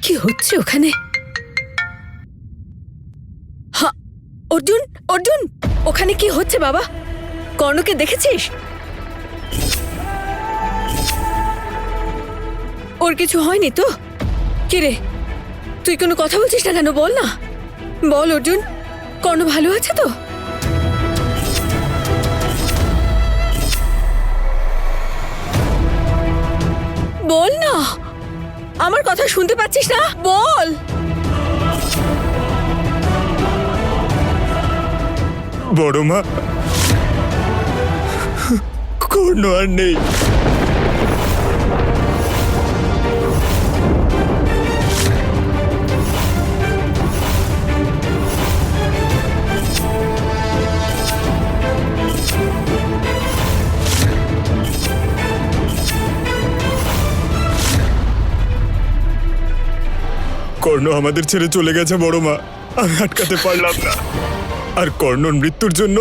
কি হচ্ছে ওখানে? অর্জুন, অর্জুন, ওখানে কি হচ্ছে বাবা? কর্ণকে দেখেছিস? ওর কিছু হয়নি তো? কি রে, তুই কোনো কথা বলছিস না কেন? বল না, বল অর্জুন, কর্ণ ভালো আছে তো? বল না, আমার কথা শুনতে পাচ্ছিস না? বল। বড় মা, কর্ণ আর নেই। কর্ণ আমাদের ছেড়ে চলে গেছে বড় মা, আমি আটকাতে পারলাম না। আর কর্ণর মৃত্যুর জন্য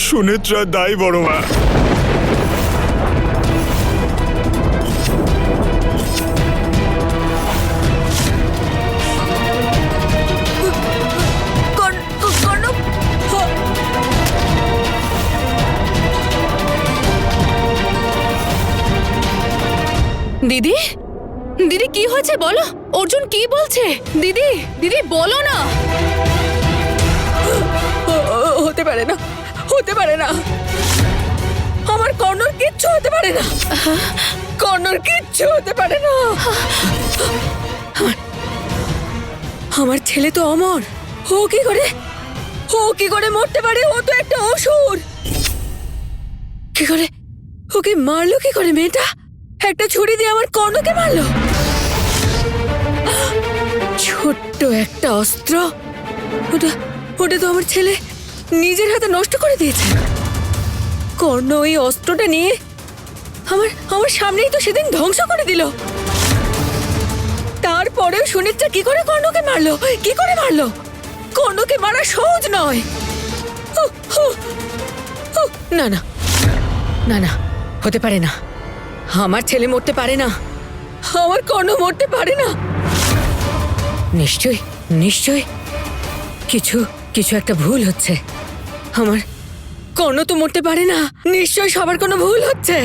সুনেত্রা দায়ী বড় মা। দিদি, দিদি কি হয়েছে বলো? অর্জুন কি বলছে? দিদি, দিদি বলো না। হতে পারে না, হতে পারে না, আমার কর্ণর কিচ্ছু হতে পারে না, কর্ণর কিচ্ছু হতে পারে না। আমার ছেলে তো অমর, ও কি করে, ও কি করে মরতে পারে? ও তো একটা অসুর। কি করে, ওকে মারলো কি করে মেয়েটা? একটা ছুরি দিয়ে আমার কর্ণকে মারলো। ছোট্ট একটা অস্ত্র, ওটা ওটা তো আমার ছেলে নিজের হাতে নষ্ট করে দিয়েছে। কর্ণ ওই অস্ত্রটা নিয়ে আমার আমার সামনেই তো সেদিন ধ্বংস করে দিল। তারপরেও সুনেত্রা কি করে কর্ণকে মারলো? কি করে মারলো? কর্ণকে মারা সহজ নয়। না না না না, হতে পারে না, আমার ছেলে মরতে পারে না, আমার কর্ণ মরতে পারে না। নিশ্চয় নিশ্চয় কিছু কিছু একটা ভুল হচ্ছে। আমার কর্ণ তো মরতে পারে না, নিশ্চয় সবার কোনো ভুল হচ্ছে।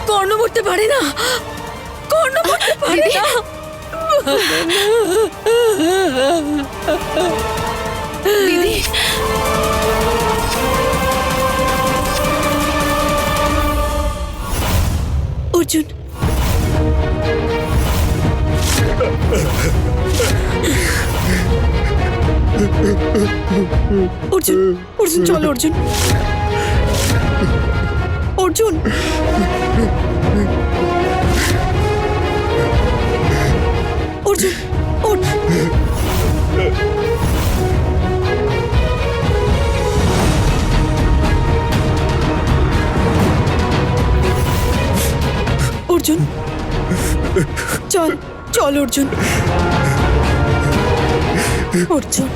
কর্ণ মরতে পারে না, কর্ণ মরতে পারে না। দিদি, অর্জুন, অর্জুন, অর্জুন চল, অর্জুন, অর্জুন, অর্জুন, অর্জুন, চল চল অর্জুন, অর্জুন।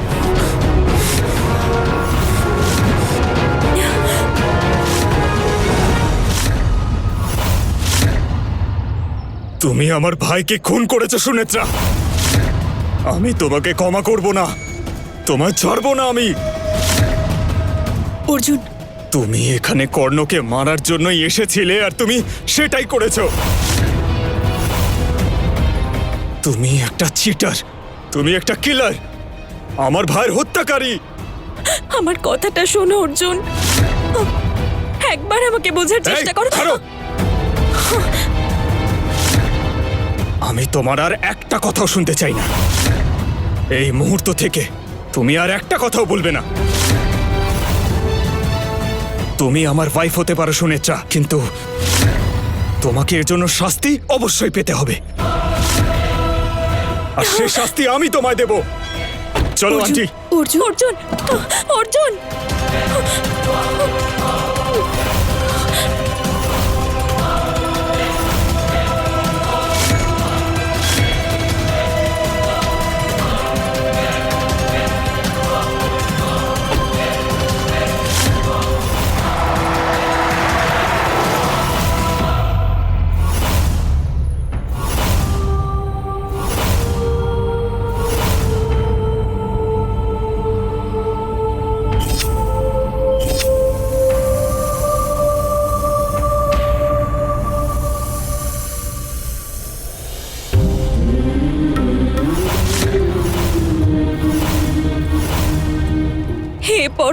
তুমি আমার ভাইকে খুন করেছো সুনেত্রা, আমি তোমাকে ক্ষমা করব না, তোমায় ছাড়বো না আমি। অর্জুন, তুমি এখানে কর্ণকে মারার জন্যই এসেছিলে আর তুমি সেটাই করেছো। তুমি একটা চিটার, তুমি একটা কিলার, আমার ভাইয়ের হত্যাকারী। আমার কথাটা শোনো অর্জুন, একবার আমাকে বোঝার চেষ্টা করো। ছাড়ো। আমি তোমার আর একটা কথাও শুনতে চাই না। এই মুহূর্ত থেকে তুমি আর একটা কথাও বলবে না। তুমি আমার ওয়াইফ হতে পারো সুনেত্রা, কিন্তু তোমাকে এর জন্য শাস্তি অবশ্যই পেতে হবে, আর সে শাস্তি আমি তোমায় দেব। চলো আন্টি। অর্জুন, অর্জুন, অর্জুন,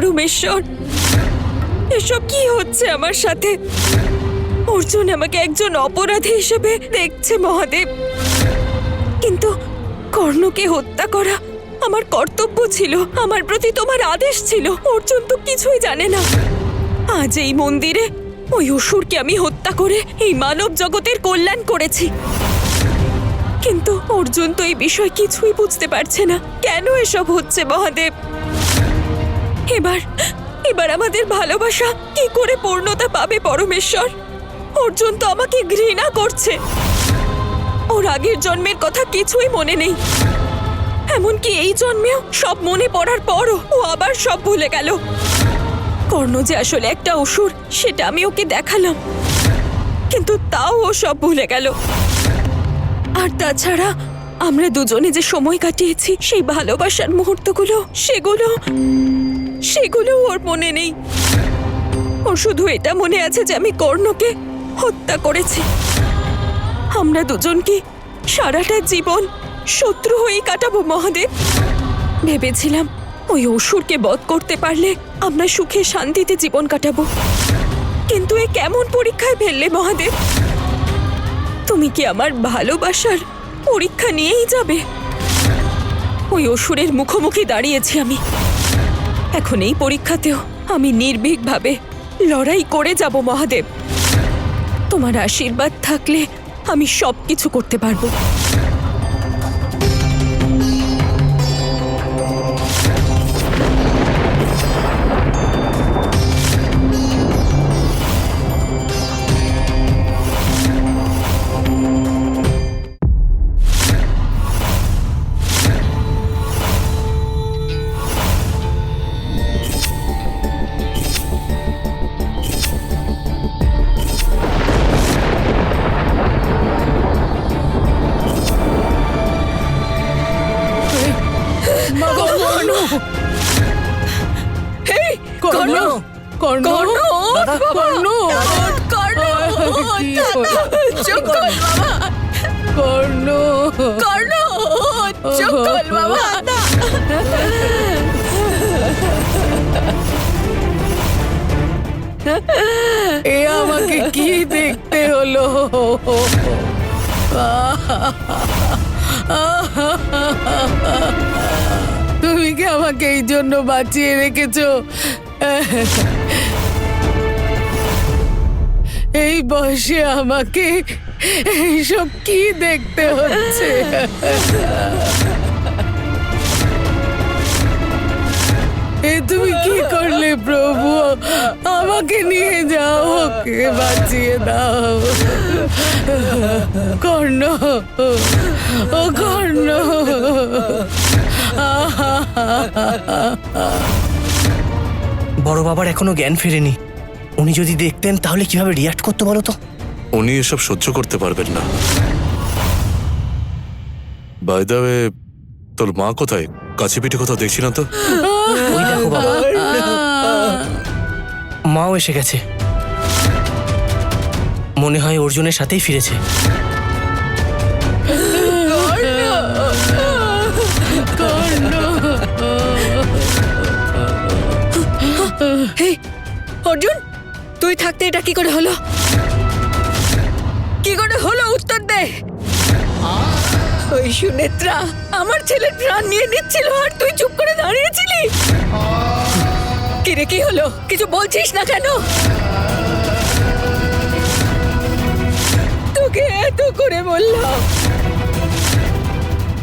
পরমেশ্বর, এসব কি হচ্ছে আমার সাথে? অর্জুন আমাকে একজন অপরাধী হিসেবে দেখছে মহাদেব, কিন্তু কর্ণকে হত্যা করা আমার কর্তব্য ছিল, আমার প্রতি তোমার আদেশ ছিল। অর্জুন তো কিছুই জানে না। আজ এই মন্দিরে ওই অসুরকে আমি হত্যা করে এই মানব জগতের কল্যাণ করেছি, কিন্তু অর্জুন তো এই বিষয় কিছুই বুঝতে পারছে না। কেন এসব হচ্ছে মহাদেব? এবার আমাদের ভালোবাসা কি করে পূর্ণতা পাবে পরমেশ্বর? অর্জুন তো আমাকে ঘৃণা করছে। ওর আগের জন্মের কথা কিছুই মনে নেই, এমনকি এই জন্মেও সব মনে পড়ার পরও ও আবার সব ভুলে গেল। কর্ণ যে আসলে একটা অসুর সেটা আমি ওকে দেখালাম, কিন্তু তাও ও সব ভুলে গেল। আর তাছাড়া আমরা দুজনে যে সময় কাটিয়েছি সেই ভালোবাসার মুহূর্তগুলো, সেগুলো ওর মনে নেই। ওর শুধু এটা মনে আছে যে আমি কর্ণকে হত্যা করেছি। আমরা দুজন কি সারাটা জীবন শত্রু হয়ে কাটাবো মহাদেব? ভেবেছিলাম ওই অসুরকে বধ করতে পারলে আমরা সুখে শান্তিতে জীবন কাটাবো, কিন্তু এ কেমন পরীক্ষায় ফেললে মহাদেব? তুমি কি আমার ভালোবাসার পরীক্ষা নিয়েই যাবে? ওই অসুরের মুখোমুখি দাঁড়িয়েছি আমি, এখন এই পরীক্ষাতেও আমি নির্ভীকভাবে লড়াই করে যাব মহাদেব। তোমার আশীর্বাদ থাকলে আমি সবকিছু করতে পারবো। কর্ণ, কর্ণ, দাদা, কর্ণ, কর্ণ, চুপ কর বাবা, কর্ণ, কর্ণ, চুপ কর বাবা। এ আমাকে কি দেখতে হলো? তুমি কি আমাকে এই জন্য বাঁচিয়ে রেখেছো? এই বয়সে আমাকে এইসব কি দেখতে হচ্ছে? এ তুমি কি করলে প্রভু? আমাকে নিয়ে যাও, ওকে বাঁচিয়ে দাও। কর্ণ, ও কর্ণ, বড় বাবার এখনো জ্ঞান ফেরেনি। উনি যদি দেখতেন তাহলে কিভাবে রিয়াক্ট করতে বলো তো? উনি এসব সহ্য করতে পারবেন না। বাই দ্য ওয়ে, তোর মা কোথায়? কাছে পিঠে কোথাও দেখছি না তো। ওই দেখো বাবা, মাও এসে গেছে। মনে হয় অর্জুনের সাথেই ফিরেছে। অর্জুন, তুই থাকতে এটা কি করে হলো? কি করে হলো? উত্তর দে। ওই সুনেত্রা আমার ছেলের প্রাণ নিয়ে নিচ্ছিল আর তুই চুপ করে দাঁড়িয়েছিলি। কিরে, কি হলো? কিছু বলছিস না কেন? তোকে এত করে বললাম,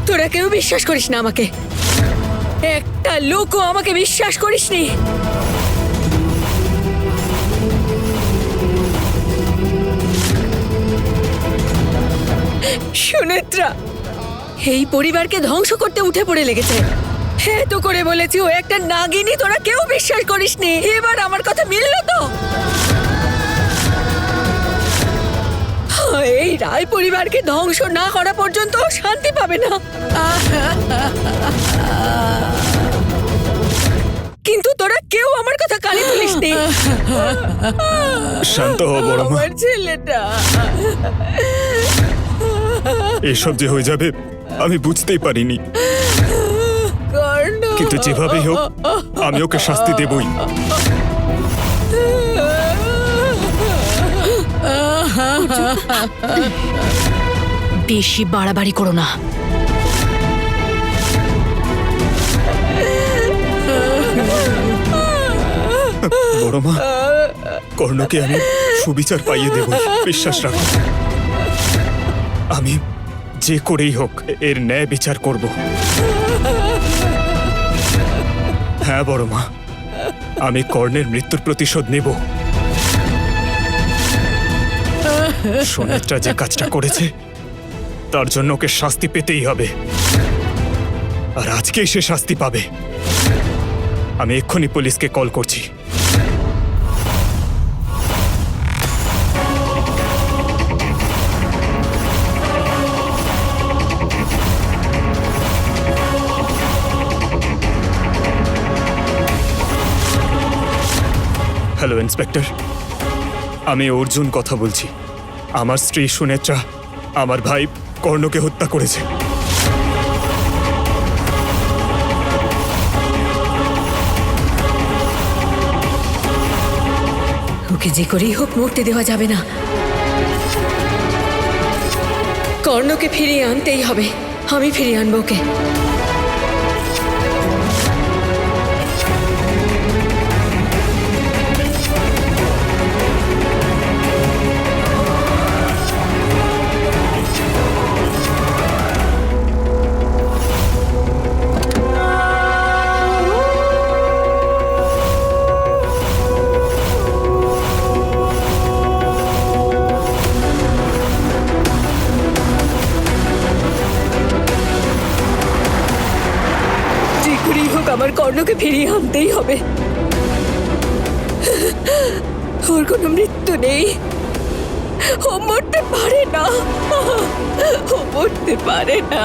তোরা কেউ বিশ্বাস করিস না আমাকে। একটা লোকও আমাকে বিশ্বাস করিসনি। সুনেত্রা এই পরিবারকে ধ্বংস করতে উঠে পড়ে লেগেছে। হ্যাঁ, তো করে বলেছি ও একটা নাগিনী, তোরা কেউ বিশ্বাস করিসনি। এবার আমার কথা মিলল তো? এই রায় পরিবারকে ধ্বংস না করা পর্যন্ত ও শান্তি পাবে না। কিন্তু তোরা কেউ আমার কথা কানে তুলিসনি। শান্ত হও বড় মা। আমার ছেলেটা এসব যে হয়ে যাবে আমি বুঝতেই পারিনি, কর্ণ, কিন্তু যেভাবেই হোক আমি ওকে শাস্তি দেবই। বেশি বাড়াবাড়ি করো না। বড় মা, কর্ণকে আমি সুবিচার পাইয়ে দেব, বিশ্বাস রাখো। আমি যে করেই হোক এর ন্যায় বিচার করব। হ্যাঁ বড় মা, আমি কর্ণের মৃত্যুর প্রতিশোধ নেব। সুনেত্রা যে কাজটা করেছে তার জন্য ওকে শাস্তি পেতেই হবে, আর আজকেই সে শাস্তি পাবে। আমি এক্ষুনি পুলিশকে কল করছি। হ্যালো ইন্সপেক্টর, আমি অর্জুন কথা বলছি। আমার স্ত্রী সুনেত্রা আমার ভাই কর্ণকে হত্যা করেছে। ওকে যে করেই হোক মরতে দেওয়া যাবে না। কর্ণকে ফিরিয়ে আনতেই হবে। আমি ফিরিয়ে আনবো ওকে। আমার কর্ণকে ফিরিয়ে আনতেই হবে। ওর কোনো মৃত্যু নেই। ও মরতে পারে না। ও মরতে পারে না।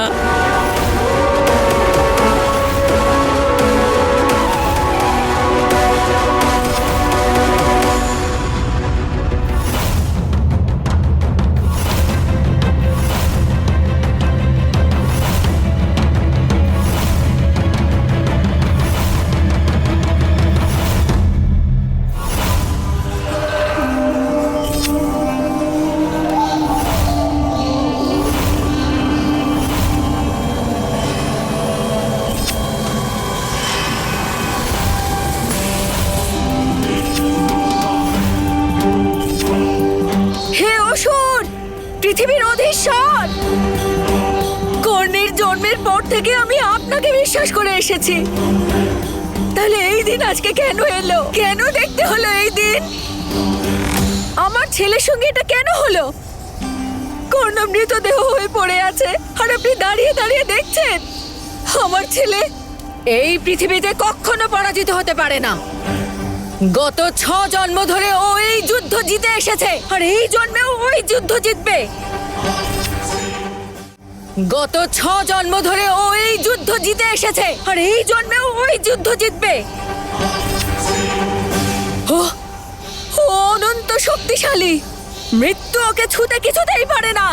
পৃথিবীর অধীশ্বর, কর্ণের জন্মের পর থেকে আমি আপনাকে বিশ্বাস করে এসেছি। তাহলে এই দিন আজকে কেন এলো? কেন দেখতে হলো এই দিন? আমার ছেলের সঙ্গে এটা কেন হলো? কর্ণ মৃতদেহ হয়ে পড়ে আছে আর আপনি দাঁড়িয়ে দাঁড়িয়ে দেখছেন। আমার ছেলে এই পৃথিবীতে কখনো পরাজিত হতে পারে না। গত 6 জন্ম ধরে ও এই যুদ্ধ জিতে এসেছে, আর এই জন্মেও ওই যুদ্ধ জিতবে। গত 6 জন্ম ধরে ও এই যুদ্ধ জিতে এসেছে, আর এই জন্মেও ওই যুদ্ধ জিতবে। ও অনন্ত শক্তিশালী। মৃত্যু ওকে ছুতে কিছুতেই পারে না।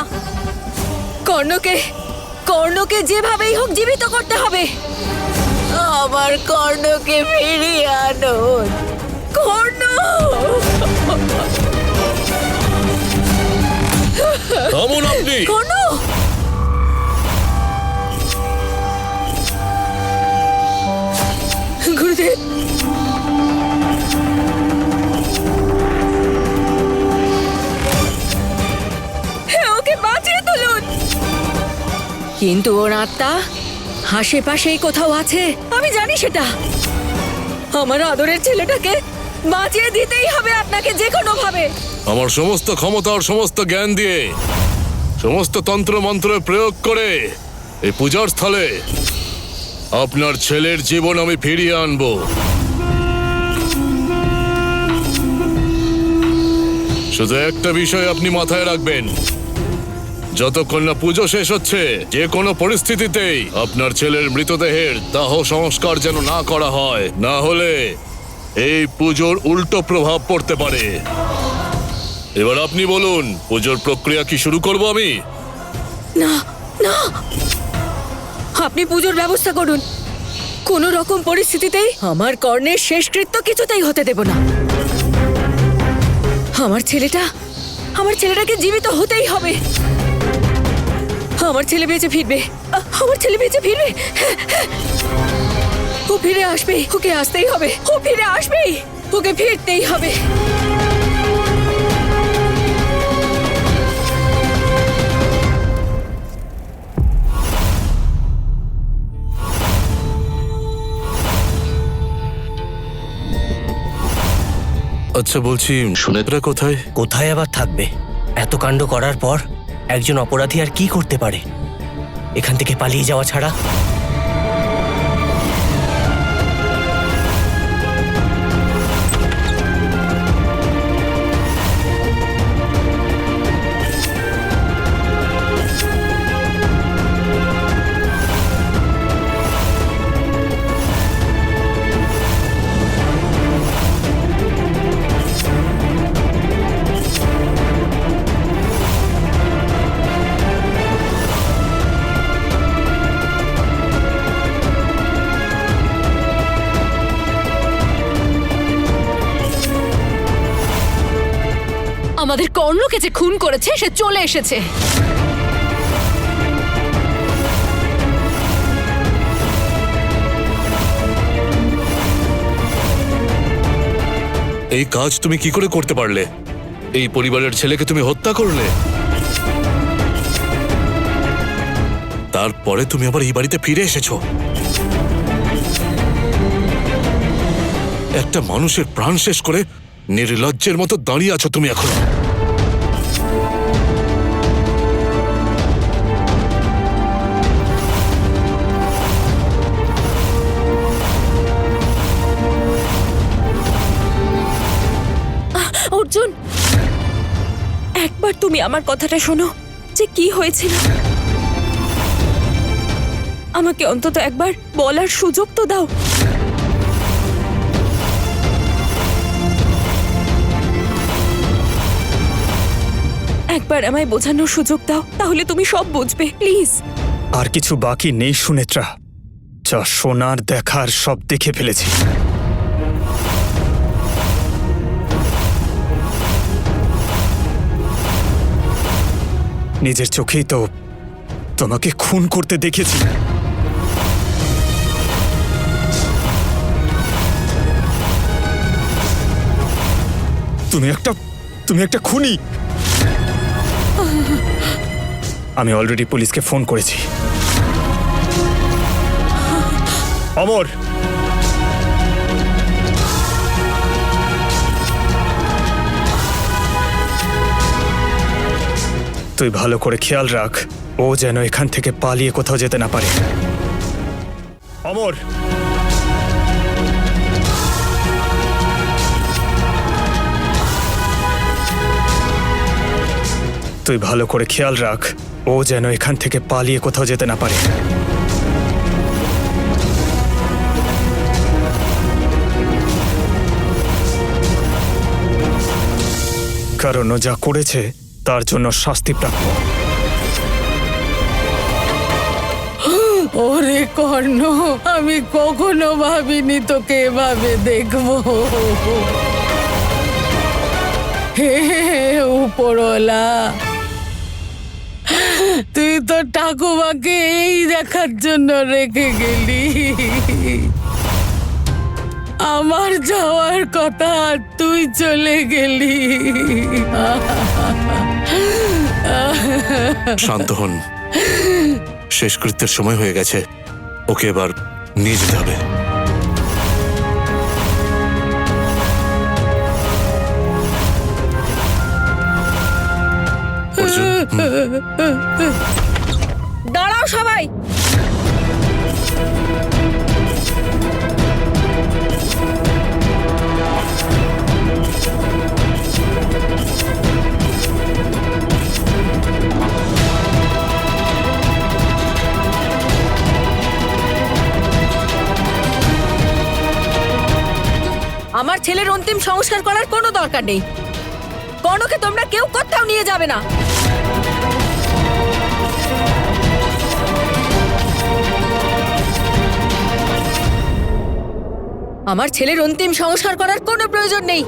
কর্ণকে যেভাবেই হোক জীবিত করতে হবে। আমার কর্ণকে ফিরিয়ে আনো। কর্ণ! থামুন আপনি। কর্ণ! গুরুদেব, ওকে বাঁচিয়ে তুলুন। কিন্তু ওর আত্মা আশেপাশেই কোথাও আছে, আমি জানি সেটা। আমার আদরের ছেলেটাকে বাঁচিয়ে দিতেই হবে আপনাকে যে কোনো ভাবে। আমার সমস্ত ক্ষমতা আর সমস্ত জ্ঞান দিয়ে, সমস্ত তন্ত্র মন্ত্রের প্রয়োগ করে এই পূজার স্থলে আপনার ছেলের জীবন আমি ফিরিয়ে আনবো। শুধু একটা বিষয় আপনি মাথায় রাখবেন, যতক্ষণ না পুজো শেষ হচ্ছে যে কোনো পরিস্থিতিতেই আপনার ছেলের মৃতদেহের দাহ সংস্কার যেন না করা হয়, না হলে এই পুজোর উল্টো প্রভাব পড়তে পারে। এবার আপনি বলুন, পুজোর প্রক্রিয়া কি শুরু করব আমি? না না, আপনি পুজোর ব্যবস্থা করুন। কোনো রকম পরিস্থিতিতেই আমার কর্ণের শেষকৃত্য কিছুতেই হতে দেব না। আমার ছেলেটাকে জীবিত হতেই হবে। আমার ছেলে বেঁচে ফিরবে, আমার ছেলে বেঁচে ফিরবে। ও ফিরে আসবে, ওকে আসতেই হবে, ও ফিরে আসবেই, ওকে ফিরতেই হবে। আচ্ছা বলছি, সুনেত্রা কোথায়? কোথায় আবার থাকবে? এত কাণ্ড করার পর একজন অপরাধী আর কি করতে পারে এখান থেকে পালিয়ে যাওয়া ছাড়া? আমাদের কর্ণকে যে খুন করেছে সে চলে এসেছে। এই কাজ তুমি কি করে করতে পারলে? এই পরিবারের ছেলেকে তুমি হত্যা করলে, তারপরে তুমি আবার এই বাড়িতে ফিরে এসেছো। একটা মানুষের প্রাণ শেষ করে নির্লজ্জের মতো দাঁড়িয়ে আছো তুমি এখন। অর্জুন, একবার তুমি আমার কথাটা শোনো, যে কি হয়েছিল। আমাকে অন্তত একবার বলার সুযোগ তো দাও। একবার আমায় বোঝানোর সুযোগ দাও, তাহলে তুমি সব বুঝবে, প্লিজ। আর কিছু বাকি নেই সুনেত্রা, যা শোনার দেখার সব দেখে ফেলেছি। নিজের চোখেই তো তোমাকে খুন করতে দেখেছি। তুমি একটা খুনি। আমি অলরেডি পুলিশকে ফোন করেছি। অমর, তুই ভালো করে খেয়াল রাখ, ও যেন এখান থেকে পালিয়ে কোথাও যেতে না পারে। অমর, তুই ভালো করে খেয়াল রাখ, ও যেন এখান থেকে পালিয়ে কোথাও যেতে না পারে। কারণ ও যা করেছে তার জন্য শাস্তি প্রাপ্য। ওরে কর্ণ, আমি কখনো ভাবিনি তোকে এভাবে দেখবো। হে উপরওয়ালা, তুই তো ঠাকুমাকে এই দেখার জন্য রেখে গেলি। আমার যাওয়ার কথা, তুই চলে গেলি। শান্ত হন, শেষকৃত্যের সময় হয়ে গেছে, ওকে এবার নিয়ে যেতে হবে। অর্জুন, দাঁড়াও সবাই। আমার ছেলের অন্তিম সংস্কার করার কোনো দরকার নেই। কর্ণকে তোমরা কেউ কোথাও নিয়ে যাবে না। আমার ছেলের অন্তিম সংস্কার করার কোনো প্রয়োজন নেই।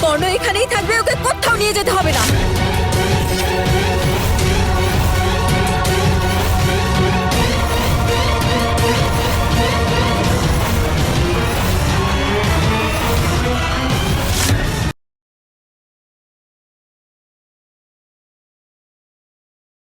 কর্ণ এখানেই থাকবে, ওকে কোথাও নিয়ে যেতে হবে না।